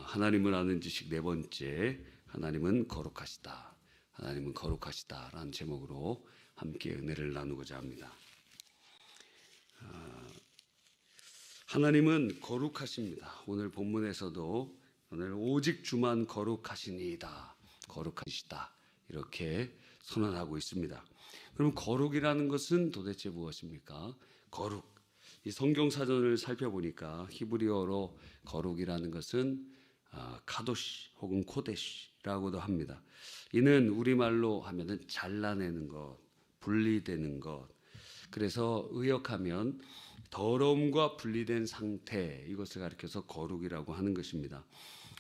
하나님을 아는 지식 네 번째, 하나님은 거룩하시다. 하나님은 거룩하시다라는 제목으로 함께 은혜를 나누고자 합니다. 하나님은 거룩하십니다. 오늘 본문에서도 오늘 오직 주만 거룩하시니이다, 거룩하시다 이렇게 선언하고 있습니다. 그럼 거룩이라는 것은 도대체 무엇입니까? 거룩, 이 성경 사전을 살펴보니까 히브리어로 거룩이라는 것은 카도시 혹은 코데시라고도 합니다. 이는 우리말로 하면은 잘라내는 것, 분리되는 것. 그래서 의역하면 더러움과 분리된 상태, 이것을 가리켜서 거룩이라고 하는 것입니다.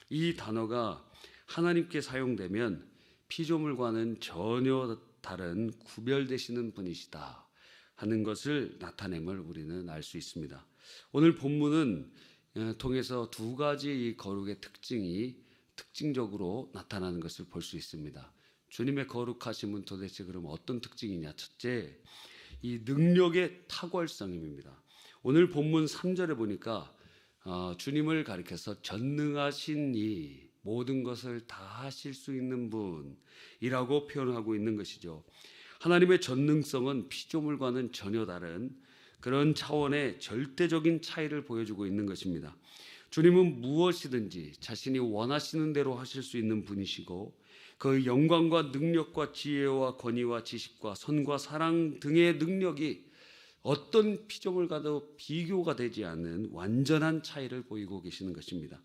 이 단어가 하나님께 사용되면 피조물과는 전혀 다른 구별되시는 분이시다 하는 것을 나타냄을 우리는 알 수 있습니다. 오늘 본문은 통해서 두 가지 이 거룩의 특징이 특징적으로 나타나는 것을 볼 수 있습니다. 주님의 거룩하심은 도대체 그럼 어떤 특징이냐? 첫째, 이 능력의 탁월성입니다. 오늘 본문 3절에 보니까 주님을 가리켜서 전능하신 이 모든 것을 다 하실 수 있는 분이라고 표현하고 있는 것이죠. 하나님의 전능성은 피조물과는 전혀 다른 그런 차원의 절대적인 차이를 보여주고 있는 것입니다. 주님은 무엇이든지 자신이 원하시는 대로 하실 수 있는 분이시고, 그 영광과 능력과 지혜와 권위와 지식과 선과 사랑 등의 능력이 어떤 피조물과도 비교가 되지 않는 완전한 차이를 보이고 계시는 것입니다.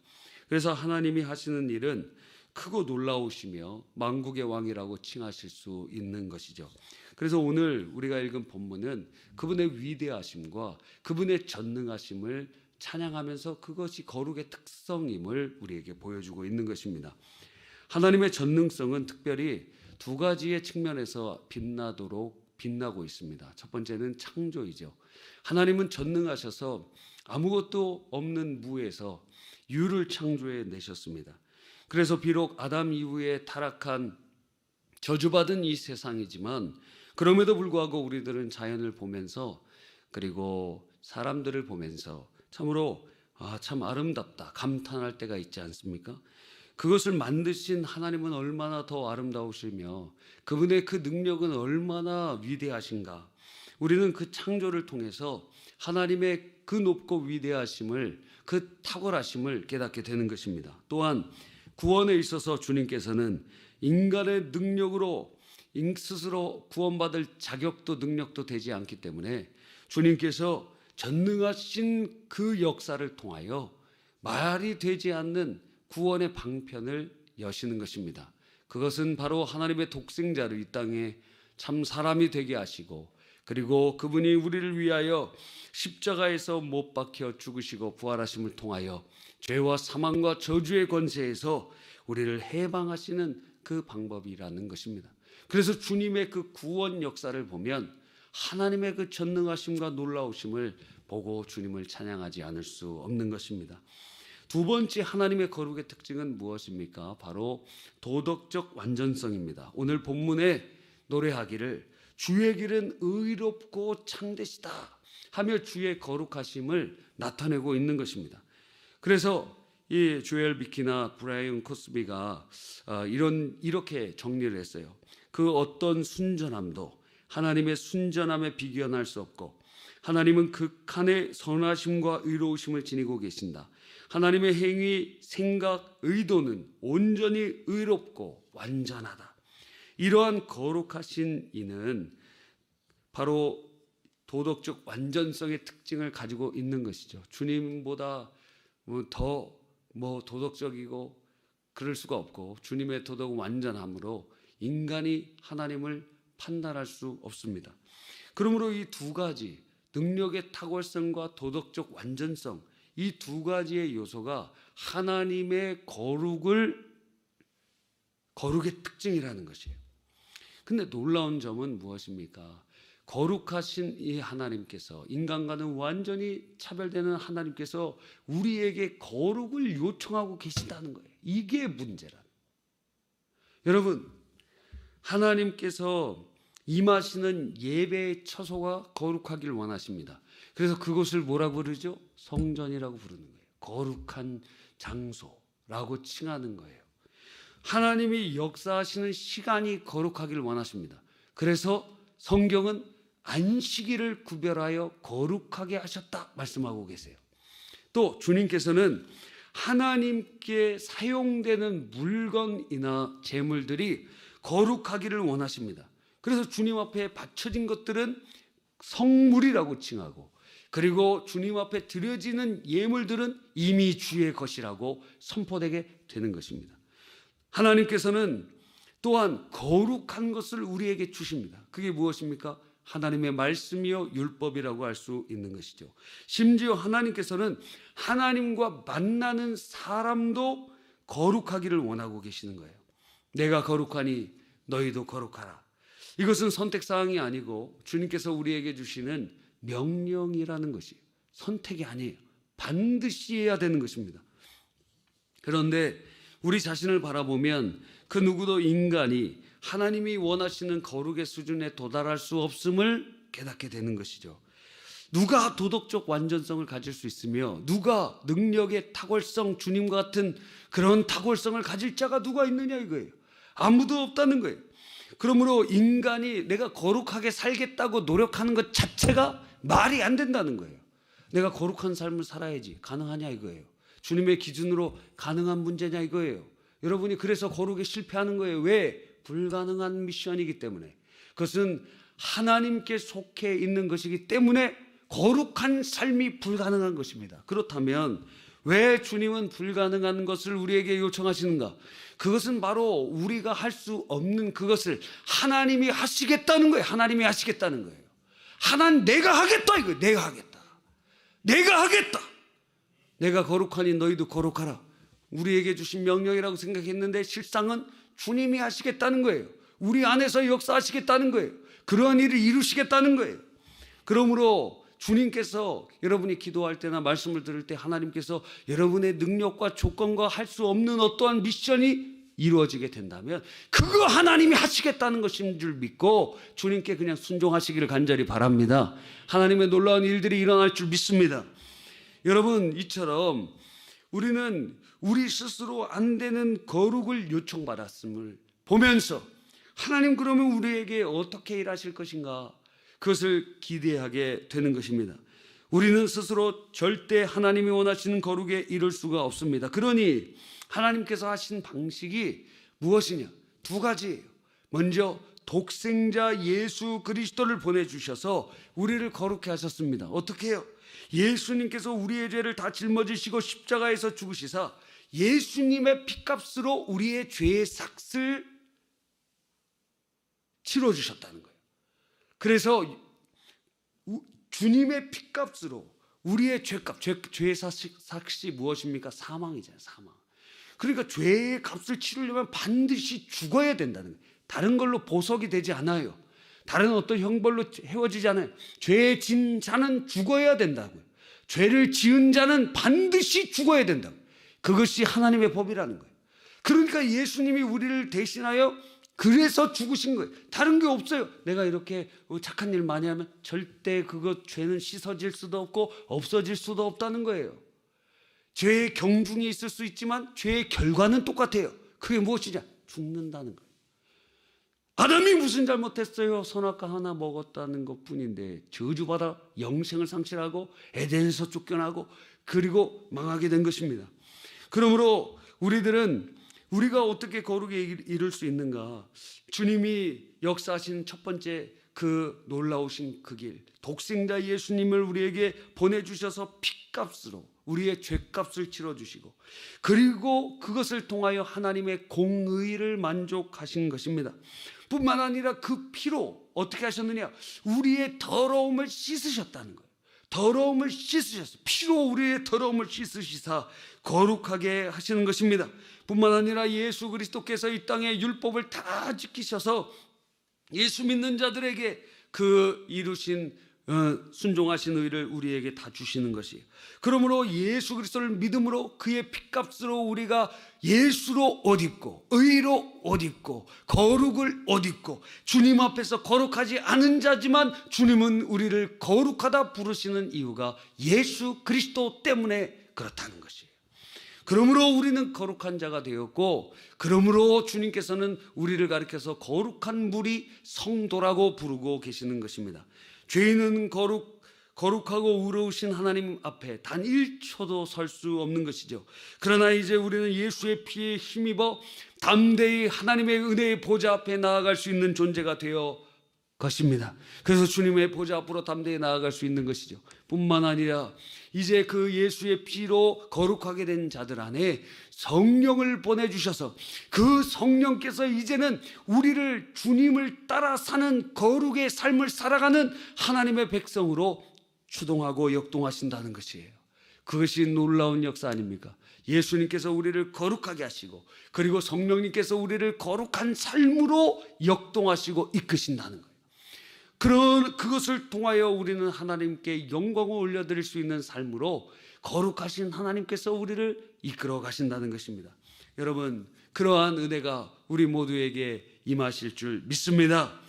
그래서 하나님이 하시는 일은 크고 놀라우시며 만국의 왕이라고 칭하실 수 있는 것이죠. 그래서 오늘 우리가 읽은 본문은 그분의 위대하심과 그분의 전능하심을 찬양하면서 그것이 거룩의 특성임을 우리에게 보여주고 있는 것입니다. 하나님의 전능성은 특별히 두 가지의 측면에서 빛나고 있습니다. 첫 번째는 창조이죠. 하나님은 전능하셔서 아무것도 없는 무에서 유를 창조해 내셨습니다. 그래서 비록 아담 이후에 타락한 저주받은 이 세상이지만 그럼에도 불구하고 우리들은 자연을 보면서 그리고 사람들을 보면서 참으로 참 아름답다 감탄할 때가 있지 않습니까? 그것을 만드신 하나님은 얼마나 더 아름다우시며 그분의 그 능력은 얼마나 위대하신가. 우리는 그 창조를 통해서 하나님의 그 높고 위대하심을, 그 탁월하심을 깨닫게 되는 것입니다. 또한 구원에 있어서 주님께서는 인간의 능력으로 스스로 구원받을 자격도 능력도 되지 않기 때문에 주님께서 전능하신 그 역사를 통하여 말이 되지 않는 구원의 방편을 여시는 것입니다. 그것은 바로 하나님의 독생자를 이 땅에 참 사람이 되게 하시고, 그리고 그분이 우리를 위하여 십자가에서 못 박혀 죽으시고 부활하심을 통하여 죄와 사망과 저주의 권세에서 우리를 해방하시는 그 방법이라는 것입니다. 그래서 주님의 그 구원 역사를 보면 하나님의 그 전능하심과 놀라우심을 보고 주님을 찬양하지 않을 수 없는 것입니다. 두 번째 하나님의 거룩의 특징은 무엇입니까? 바로 도덕적 완전성입니다. 오늘 본문에 노래하기를 주의 길은 의롭고 참되시다 하며 주의 거룩하심을 나타내고 있는 것입니다. 그래서 이 조엘 비키나 브라이언 코스비가 이렇게 정리를 했어요. 그 어떤 순전함도 하나님의 순전함에 비견할 수 없고, 하나님은 극한의 선하심과 의로우심을 지니고 계신다. 하나님의 행위, 생각, 의도는 온전히 의롭고 완전하다. 이러한 거룩하신 이는 바로 도덕적 완전성의 특징을 가지고 있는 것이죠. 주님보다 더 도덕적이고 그럴 수가 없고, 주님의 도덕은 완전함으로 인간이 하나님을 판단할 수 없습니다. 그러므로 이 두 가지, 능력의 탁월성과 도덕적 완전성, 이 두 가지의 요소가 하나님의 거룩의 특징이라는 것이에요. 근데 놀라운 점은 무엇입니까? 거룩하신 이 하나님께서, 인간과는 완전히 차별되는 하나님께서 우리에게 거룩을 요청하고 계신다는 거예요. 이게 문제란. 여러분, 하나님께서 임하시는 예배의 처소가 거룩하길 원하십니다. 그래서 그것을 뭐라고 부르죠? 성전이라고 부르는 거예요. 거룩한 장소, 라고 칭하는 거예요. 하나님이 역사하시는 시간이 거룩하기를 원하십니다. 그래서 성경은 안식일을 구별하여 거룩하게 하셨다 말씀하고 계세요. 또 주님께서는 하나님께 사용되는 물건이나 재물들이 거룩하기를 원하십니다. 그래서 주님 앞에 바쳐진 것들은 성물이라고 칭하고, 그리고 주님 앞에 드려지는 예물들은 이미 주의 것이라고 선포되게 되는 것입니다. 하나님께서는 또한 거룩한 것을 우리에게 주십니다. 그게 무엇입니까? 하나님의 말씀이요 율법이라고 할 수 있는 것이죠. 심지어 하나님께서는 하나님과 만나는 사람도 거룩하기를 원하고 계시는 거예요. 내가 거룩하니 너희도 거룩하라. 이것은 선택사항이 아니고 주님께서 우리에게 주시는 명령이라는 것이에요. 선택이 아니에요. 반드시 해야 되는 것입니다. 그런데 우리 자신을 바라보면 그 누구도 인간이 하나님이 원하시는 거룩의 수준에 도달할 수 없음을 깨닫게 되는 것이죠. 누가 도덕적 완전성을 가질 수 있으며 누가 능력의 탁월성, 주님과 같은 그런 탁월성을 가질 자가 누가 있느냐 이거예요. 아무도 없다는 거예요. 그러므로 인간이 내가 거룩하게 살겠다고 노력하는 것 자체가 말이 안 된다는 거예요. 내가 거룩한 삶을 살아야지 가능하냐 이거예요. 주님의 기준으로 가능한 문제냐 이거예요. 여러분이 그래서 거룩에 실패하는 거예요. 왜? 불가능한 미션이기 때문에. 그것은 하나님께 속해 있는 것이기 때문에 거룩한 삶이 불가능한 것입니다. 그렇다면 왜 주님은 불가능한 것을 우리에게 요청하시는가? 그것은 바로 우리가 할 수 없는 그것을 하나님이 하시겠다는 거예요. 하나님이 하시겠다는 거예요. 하나님 내가 하겠다 이거예요. 내가 하겠다. 내가 하겠다. 내가 거룩하니 너희도 거룩하라. 우리에게 주신 명령이라고 생각했는데 실상은 주님이 하시겠다는 거예요. 우리 안에서 역사하시겠다는 거예요. 그러한 일을 이루시겠다는 거예요. 그러므로 주님께서 여러분이 기도할 때나 말씀을 들을 때 하나님께서 여러분의 능력과 조건과 할 수 없는 어떠한 미션이 이루어지게 된다면 그거 하나님이 하시겠다는 것인 줄 믿고 주님께 그냥 순종하시기를 간절히 바랍니다. 하나님의 놀라운 일들이 일어날 줄 믿습니다. 여러분, 이처럼 우리는 우리 스스로 안 되는 거룩을 요청받았음을 보면서 하나님 그러면 우리에게 어떻게 일하실 것인가, 그것을 기대하게 되는 것입니다. 우리는 스스로 절대 하나님이 원하시는 거룩에 이를 수가 없습니다. 그러니 하나님께서 하신 방식이 무엇이냐? 두 가지예요. 먼저 독생자 예수 그리스도를 보내주셔서 우리를 거룩해 하셨습니다. 어떻게 해요? 예수님께서 우리의 죄를 다 짊어지시고 십자가에서 죽으시사 예수님의 피값으로 우리의 죄의 삭을 치러주셨다는 거예요. 그래서 주님의 피값으로 우리의 죄값, 죄의 삭이 무엇입니까? 사망이잖아요. 사망. 그러니까 죄의 값을 치르려면 반드시 죽어야 된다는 거예요. 다른 걸로 보석이 되지 않아요. 다른 어떤 형벌로 헤어지지 않아요. 죄 진 자는 죽어야 된다고요. 죄를 지은 자는 반드시 죽어야 된다고요. 그것이 하나님의 법이라는 거예요. 그러니까 예수님이 우리를 대신하여 그래서 죽으신 거예요. 다른 게 없어요. 내가 이렇게 착한 일 많이 하면 절대 죄는 씻어질 수도 없고 없어질 수도 없다는 거예요. 죄의 경중이 있을 수 있지만 죄의 결과는 똑같아요. 그게 무엇이냐? 죽는다는 거예요. 아담이 무슨 잘못했어요? 선악과 하나 먹었다는 것뿐인데 저주받아 영생을 상실하고 에덴에서 쫓겨나고 그리고 망하게 된 것입니다. 그러므로 우리가 어떻게 거룩에 이를 수 있는가? 주님이 역사하신 첫 번째 그 놀라우신 그 길, 독생자 예수님을 우리에게 보내주셔서 피값으로 우리의 죄값을 치러주시고 그리고 그것을 통하여 하나님의 공의를 만족하신 것입니다. 뿐만 아니라 그 피로 어떻게 하셨느냐? 우리의 더러움을 씻으셨다는 거예요. 더러움을 씻으셨어요. 피로 우리의 더러움을 씻으시사 거룩하게 하시는 것입니다. 뿐만 아니라 예수 그리스도께서 이 땅의 율법을 다 지키셔서 예수 믿는 자들에게 그 이루신 순종하신 의를 우리에게 다 주시는 것이에요. 그러므로 예수 그리스도를 믿음으로 그의 피값으로 우리가 예수로 옷 입고 의로 옷 입고 거룩을 옷 입고 주님 앞에서 거룩하지 않은 자지만 주님은 우리를 거룩하다 부르시는 이유가 예수 그리스도 때문에 그렇다는 것이에요. 그러므로 우리는 거룩한 자가 되었고, 그러므로 주님께서는 우리를 가리켜서 거룩한 무리 성도라고 부르고 계시는 것입니다. 죄인은 거룩하고 의로우신 하나님 앞에 단 1초도 설 수 없는 것이죠. 그러나 이제 우리는 예수의 피에 힘입어 담대히 하나님의 은혜의 보좌 앞에 나아갈 수 있는 존재가 되어 것입니다. 그래서 주님의 보좌 앞으로 담대히 나아갈 수 있는 것이죠. 뿐만 아니라 이제 그 예수의 피로 거룩하게 된 자들 안에 성령을 보내주셔서 그 성령께서 이제는 우리를 주님을 따라 사는 거룩의 삶을 살아가는 하나님의 백성으로 추동하고 역동하신다는 것이에요. 그것이 놀라운 역사 아닙니까? 예수님께서 우리를 거룩하게 하시고, 그리고 성령님께서 우리를 거룩한 삶으로 역동하시고 이끄신다는 거예요. 그것을 통하여 우리는 하나님께 영광을 올려드릴 수 있는 삶으로 거룩하신 하나님께서 우리를 이끌어 가신다는 것입니다. 여러분, 그러한 은혜가 우리 모두에게 임하실 줄 믿습니다.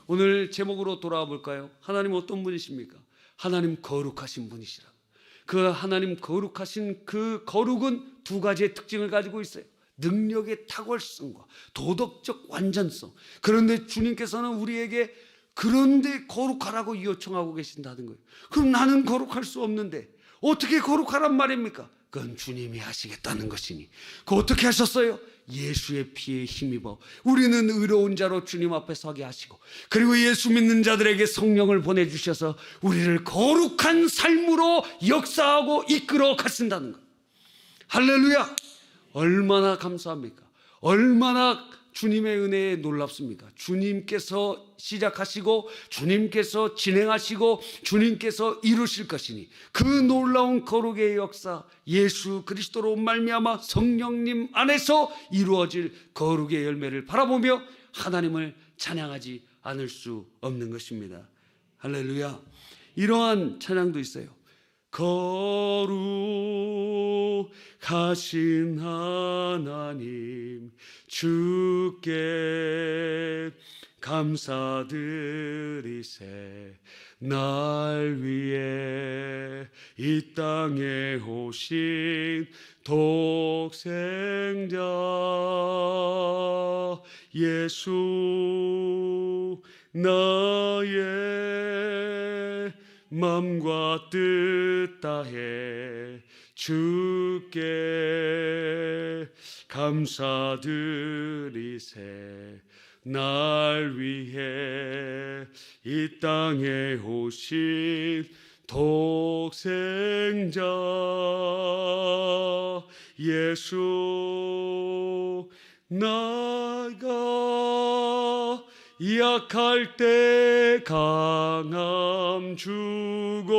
오늘 제목으로 돌아와 볼까요? 하나님 어떤 분이십니까? 하나님 거룩하신 분이시라. 그 하나님 거룩하신 그 거룩은 두 가지의 특징을 가지고 있어요. 능력의 탁월성과 도덕적 완전성. 그런데 주님께서는 우리에게 그런데 거룩하라고 요청하고 계신다는 거예요. 그럼 나는 거룩할 수 없는데 어떻게 거룩하란 말입니까? 그건 주님이 하시겠다는 것이니. 그 어떻게 하셨어요? 예수의 피에 힘입어 우리는 의로운 자로 주님 앞에 서게 하시고, 그리고 예수 믿는 자들에게 성령을 보내주셔서 우리를 거룩한 삶으로 역사하고 이끌어 가신다는 것. 할렐루야! 얼마나 감사합니까? 얼마나 주님의 은혜에 놀랍습니까? 주님께서 시작하시고 주님께서 진행하시고 주님께서 이루실 것이니, 그 놀라운 거룩의 역사, 예수 그리스도로 말미암아 성령님 안에서 이루어질 거룩의 열매를 바라보며 하나님을 찬양하지 않을 수 없는 것입니다. 할렐루야! 이러한 찬양도 있어요. 거룩하신 하나님 주께 감사드리세. 날 위해 이 땅에 오신 독생자 예수, 나의 맘과 뜻 다해 주께 감사드리세. 날 위해 이 땅에 오신 독생자 예수, 나가 약할 때 강함 주고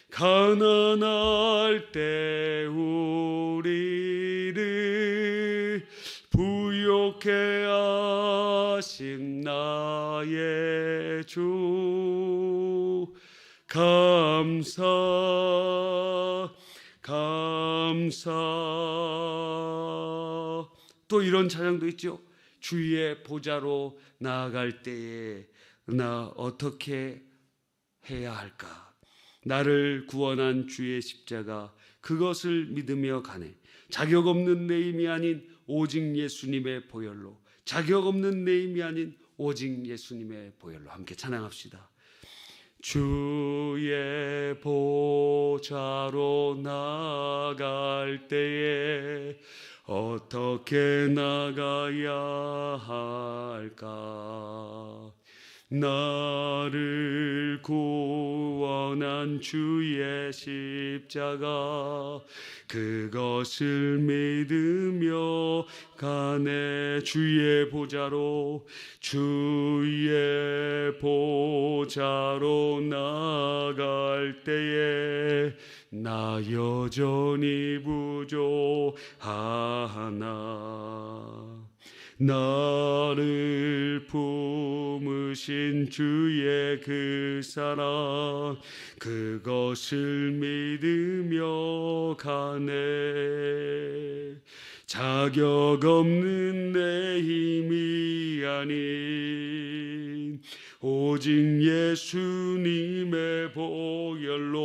가난할 때 우리를 부욕해 하신 나의 주, 감사 또 이런 찬양도 있죠. 주의 보좌로 나아갈 때에 나 어떻게 해야 할까? 나를 구원한 주의 십자가, 그것을 믿으며 가네. 자격 없는 내 힘이 아닌 오직 예수님의 보혈로, 자격 없는 내 힘이 아닌 오직 예수님의 보혈로. 함께 찬양합시다. 주의 보좌로 나아갈 때에 어떻게 나가야 할까? 나를 구원한 주의 십자가, 그것을 믿으며 가네. 주의 보좌로 나아갈 때에 나 여전히 부족하나. 나를 품으신 주의 그 사랑, 그것을 믿으며 가네. 자격 없는 내 힘이 아닌 오직 예수님의 보혈로,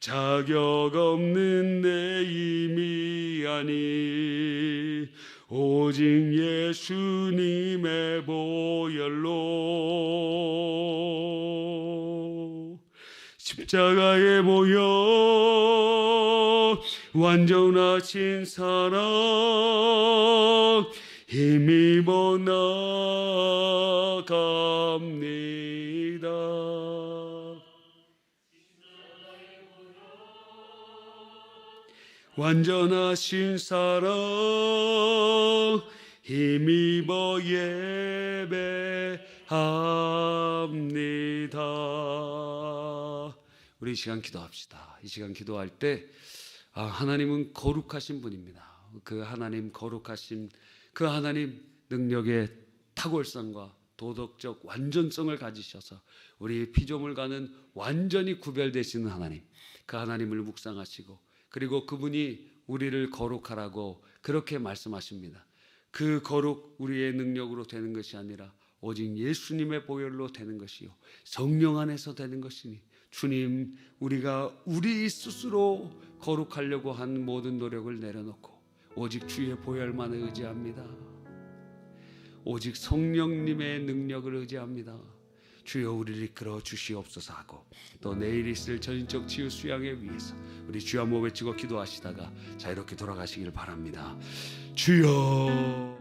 자격 없는 내 힘이 아니 오직 예수님의 보혈로 십자가에 모여 완전하신 사랑 힘입어 나갑니다. 완전하신 사랑 힘입어 예배합니다. 우리 이 시간 기도합시다. 이 시간 기도할 때 하나님은 거룩하신 분입니다. 그 하나님 거룩하신 그 하나님 능력의 탁월성과 도덕적 완전성을 가지셔서 우리 피조물과는 완전히 구별되시는 하나님, 그 하나님을 묵상하시고 그리고 그분이 우리를 거룩하라고 그렇게 말씀하십니다. 그 거룩 우리의 능력으로 되는 것이 아니라 오직 예수님의 보혈로 되는 것이요 성령 안에서 되는 것이니 주님, 우리가 우리 스스로 거룩하려고 한 모든 노력을 내려놓고 오직 주의 보혈만을 의지합니다. 오직 성령님의 능력을 의지합니다. 주여 우리를 이끌어 주시옵소서 하고 또 내일 있을 전인적 치유 수양회 위해서 우리 주여 한번 외치고 기도하시다가 자유롭게 돌아가시길 바랍니다. 주여.